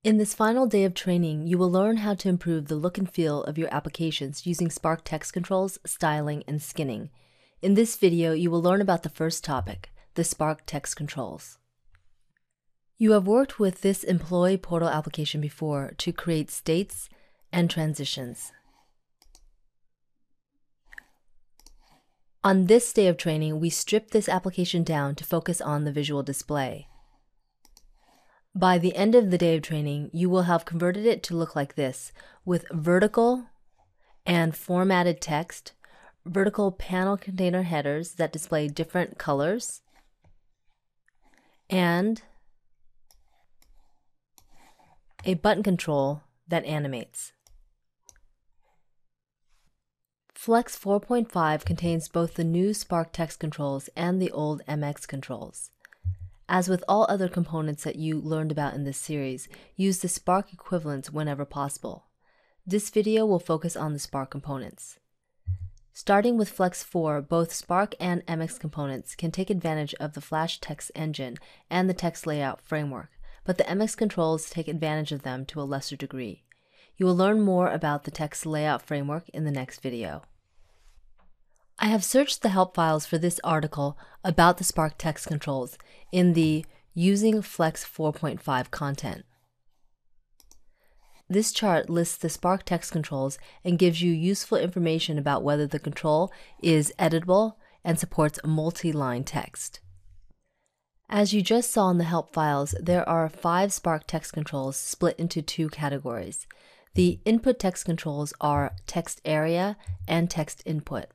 In this final day of training, you will learn how to improve the look and feel of your applications using Spark text controls, styling, and skinning. In this video, you will learn about the first topic, the Spark text controls. You have worked with this employee portal application before to create states and transitions. On this day of training, we stripped this application down to focus on the visual display. By the end of the day of training, you will have converted it to look like this, with vertical and formatted text, vertical panel container headers that display different colors, and a button control that animates. Flex 4.5 contains both the new Spark text controls and the old MX controls. As with all other components that you learned about in this series, use the Spark equivalents whenever possible. This video will focus on the Spark components. Starting with Flex 4, both Spark and MX components can take advantage of the Flash text engine and the text layout framework, but the MX controls take advantage of them to a lesser degree. You will learn more about the text layout framework in the next video. I have searched the help files for this article about the Spark text controls in the Using Flex 4.5 content. This chart lists the Spark text controls and gives you useful information about whether the control is editable and supports multi-line text. As you just saw in the help files, there are 5 Spark text controls split into 2 categories. The input text controls are text area and text input.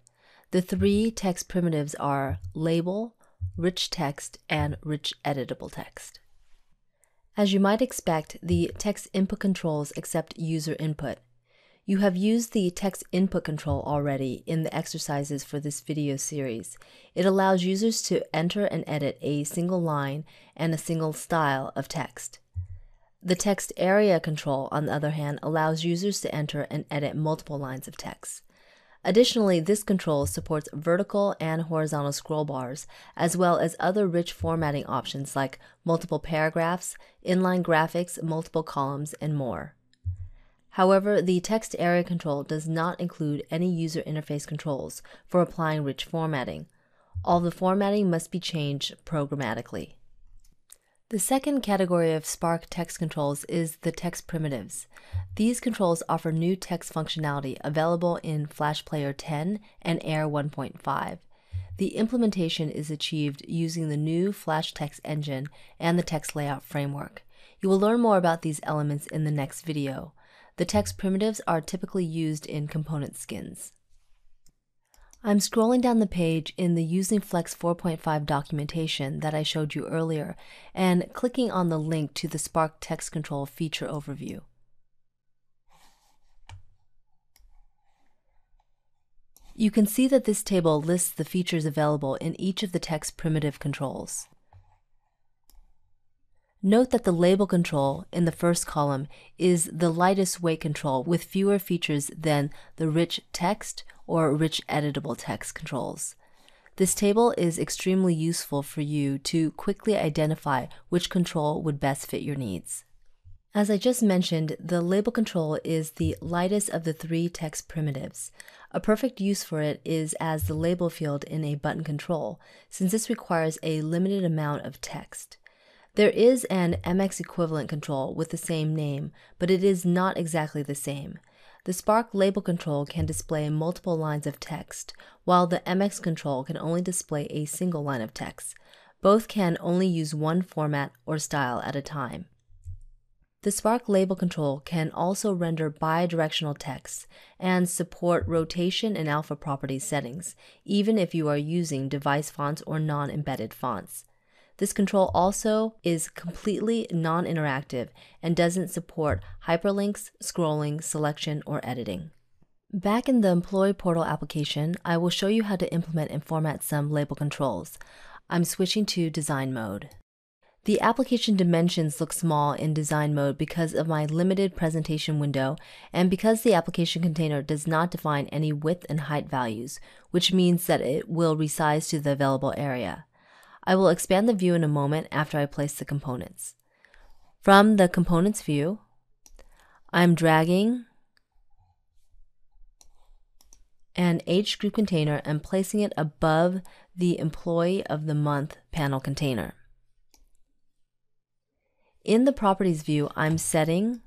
The 3 text primitives are label, RichText, and RichEditable Text. As you might expect, the text input controls accept user input. You have used the text input control already in the exercises for this video series. It allows users to enter and edit a single line and a single style of text. The text area control, on the other hand, allows users to enter and edit multiple lines of text. Additionally, this control supports vertical and horizontal scroll bars, as well as other rich formatting options like multiple paragraphs, inline graphics, multiple columns, and more. However, the text area control does not include any user interface controls for applying rich formatting. All the formatting must be changed programmatically. The second category of Spark text controls is the text primitives. These controls offer new text functionality available in Flash Player 10 and Air 1.5. The implementation is achieved using the new Flash text engine and the text layout framework. You will learn more about these elements in the next video. The text primitives are typically used in component skins. I'm scrolling down the page in the Using Flex 4.5 documentation that I showed you earlier and clicking on the link to the Spark text control feature overview. You can see that this table lists the features available in each of the text primitive controls. Note that the label control in the first column is the lightest weight control with fewer features than the RichText or RichEditable Text controls. This table is extremely useful for you to quickly identify which control would best fit your needs. As I just mentioned, the label control is the lightest of the 3 text primitives. A perfect use for it is as the label field in a button control, since this requires a limited amount of text. There is an MX equivalent control with the same name, but it is not exactly the same. The Spark label control can display multiple lines of text, while the MX control can only display a single line of text. Both can only use one format or style at a time. The Spark label control can also render bidirectional text and support rotation and alpha property settings, even if you are using device fonts or non-embedded fonts. This control also is completely non-interactive and doesn't support hyperlinks, scrolling, selection, or editing. Back in the Employee Portal application, I will show you how to implement and format some label controls. I'm switching to Design mode. The application dimensions look small in Design mode because of my limited presentation window and because the application container does not define any width and height values, which means that it will resize to the available area. I will expand the view in a moment after I place the components. From the Components view, I'm dragging an age group container and placing it above the Employee of the Month panel container. In the Properties view, I'm setting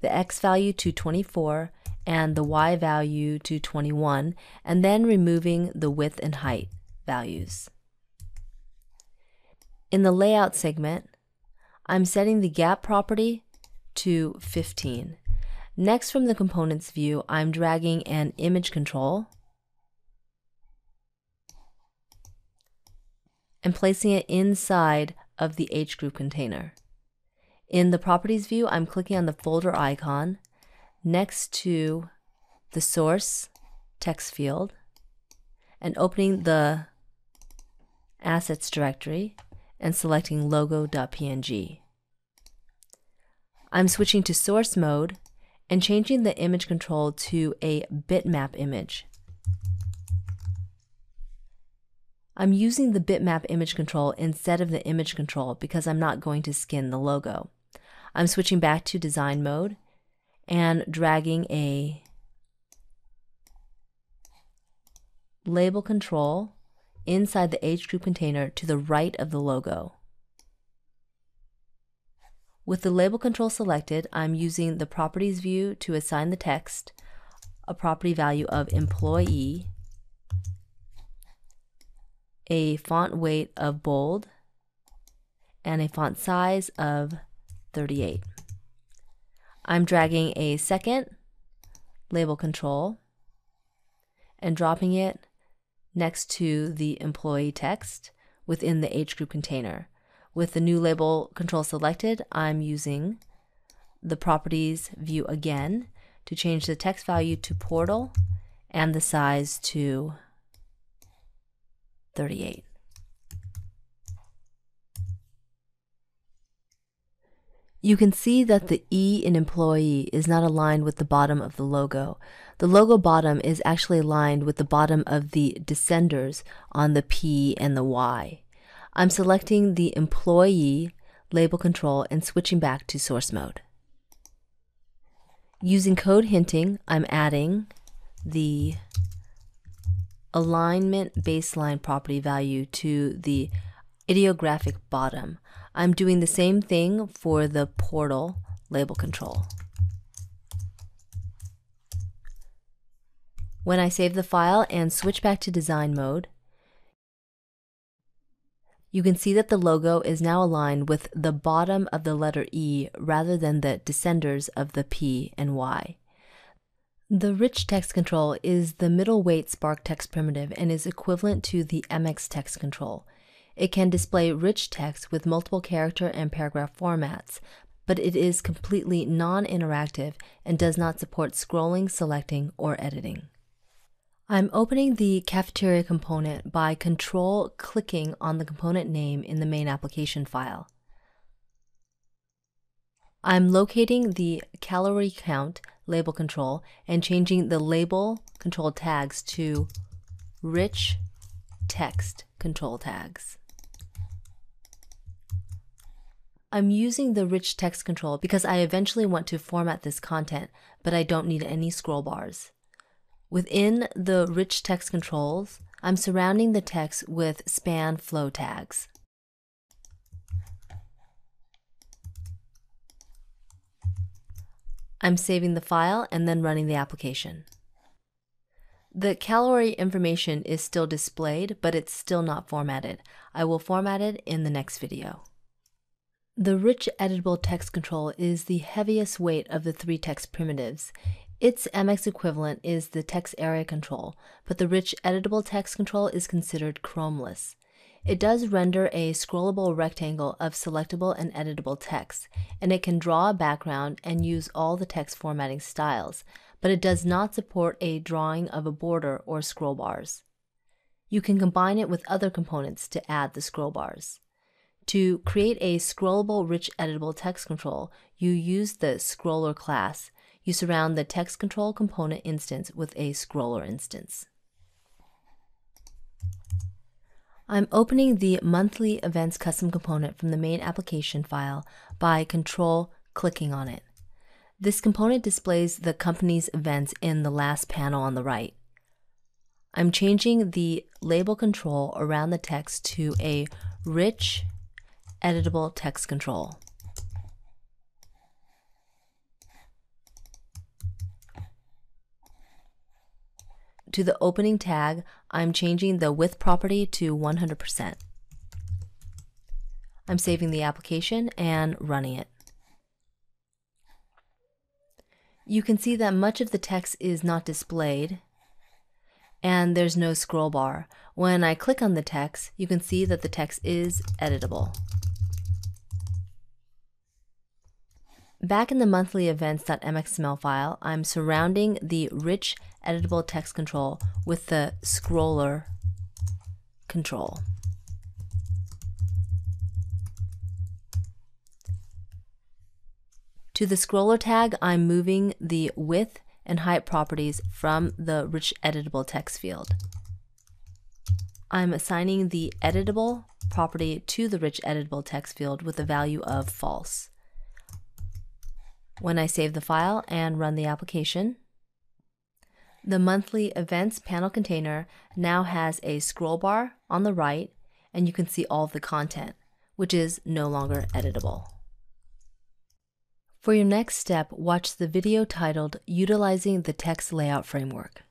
the X value to 24 and the Y value to 21, and then removing the width and height values. In the Layout segment, I'm setting the gap property to 15. Next, from the Components view, I'm dragging an image control and placing it inside of the H group container. In the Properties view, I'm clicking on the folder icon next to the source text field and opening the assets directory and selecting logo.png. I'm switching to source mode and changing the image control to a bitmap image. I'm using the bitmap image control instead of the image control because I'm not going to skin the logo. I'm switching back to design mode and dragging a label control inside the H group container to the right of the logo. With the label control selected, I'm using the Properties view to assign the text a property value of employee, a font weight of bold, and a font size of 38. I'm dragging a second label control and dropping it next to the employee text within the H group container. With the new label control selected, I'm using the Properties view again to change the text value to portal and the size to 38. You can see that the E in employee is not aligned with the bottom of the logo. The logo bottom is actually aligned with the bottom of the descenders on the P and the Y. I'm selecting the employee label control and switching back to source mode. Using code hinting, I'm adding the alignment baseline property value to the ideographic bottom. I'm doing the same thing for the portal label control. When I save the file and switch back to design mode, you can see that the logo is now aligned with the bottom of the letter E rather than the descenders of the P and Y. The RichText control is the middle weight Spark text primitive and is equivalent to the MX text control. It can display rich text with multiple character and paragraph formats, but it is completely non-interactive and does not support scrolling, selecting, or editing. I'm opening the cafeteria component by control-clicking on the component name in the main application file. I'm locating the calorie count label control and changing the label control tags to rich text control tags. I'm using the rich text control because I eventually want to format this content, but I don't need any scroll bars. Within the rich text controls, I'm surrounding the text with span flow tags. I'm saving the file and then running the application. The calorie information is still displayed, but it's still not formatted. I will format it in the next video. The RichEditable Text control is the heaviest weight of the three text primitives. Its MX equivalent is the text area control, but the RichEditable Text control is considered chromeless. It does render a scrollable rectangle of selectable and editable text, and it can draw a background and use all the text formatting styles, but it does not support a drawing of a border or scroll bars. You can combine it with other components to add the scroll bars. To create a scrollable RichEditable Text control, you use the scroller class. You surround the text control component instance with a scroller instance. I'm opening the monthly events custom component from the main application file by control-clicking on it. This component displays the company's events in the last panel on the right. I'm changing the label control around the text to a rich editable text control. To the opening tag, I'm changing the width property to 100%. I'm saving the application and running it. You can see that much of the text is not displayed, and there's no scroll bar. When I click on the text, you can see that the text is editable. Back in the monthly events.mxml file, I'm surrounding the rich editable text control with the scroller control. To the scroller tag, I'm moving the width and height properties from the rich editable text field. I'm assigning the editable property to the rich editable text field with a value of false. When I save the file and run the application, the monthly events panel container now has a scroll bar on the right, and you can see all of the content, which is no longer editable. For your next step, watch the video titled Utilizing the Text Layout Framework.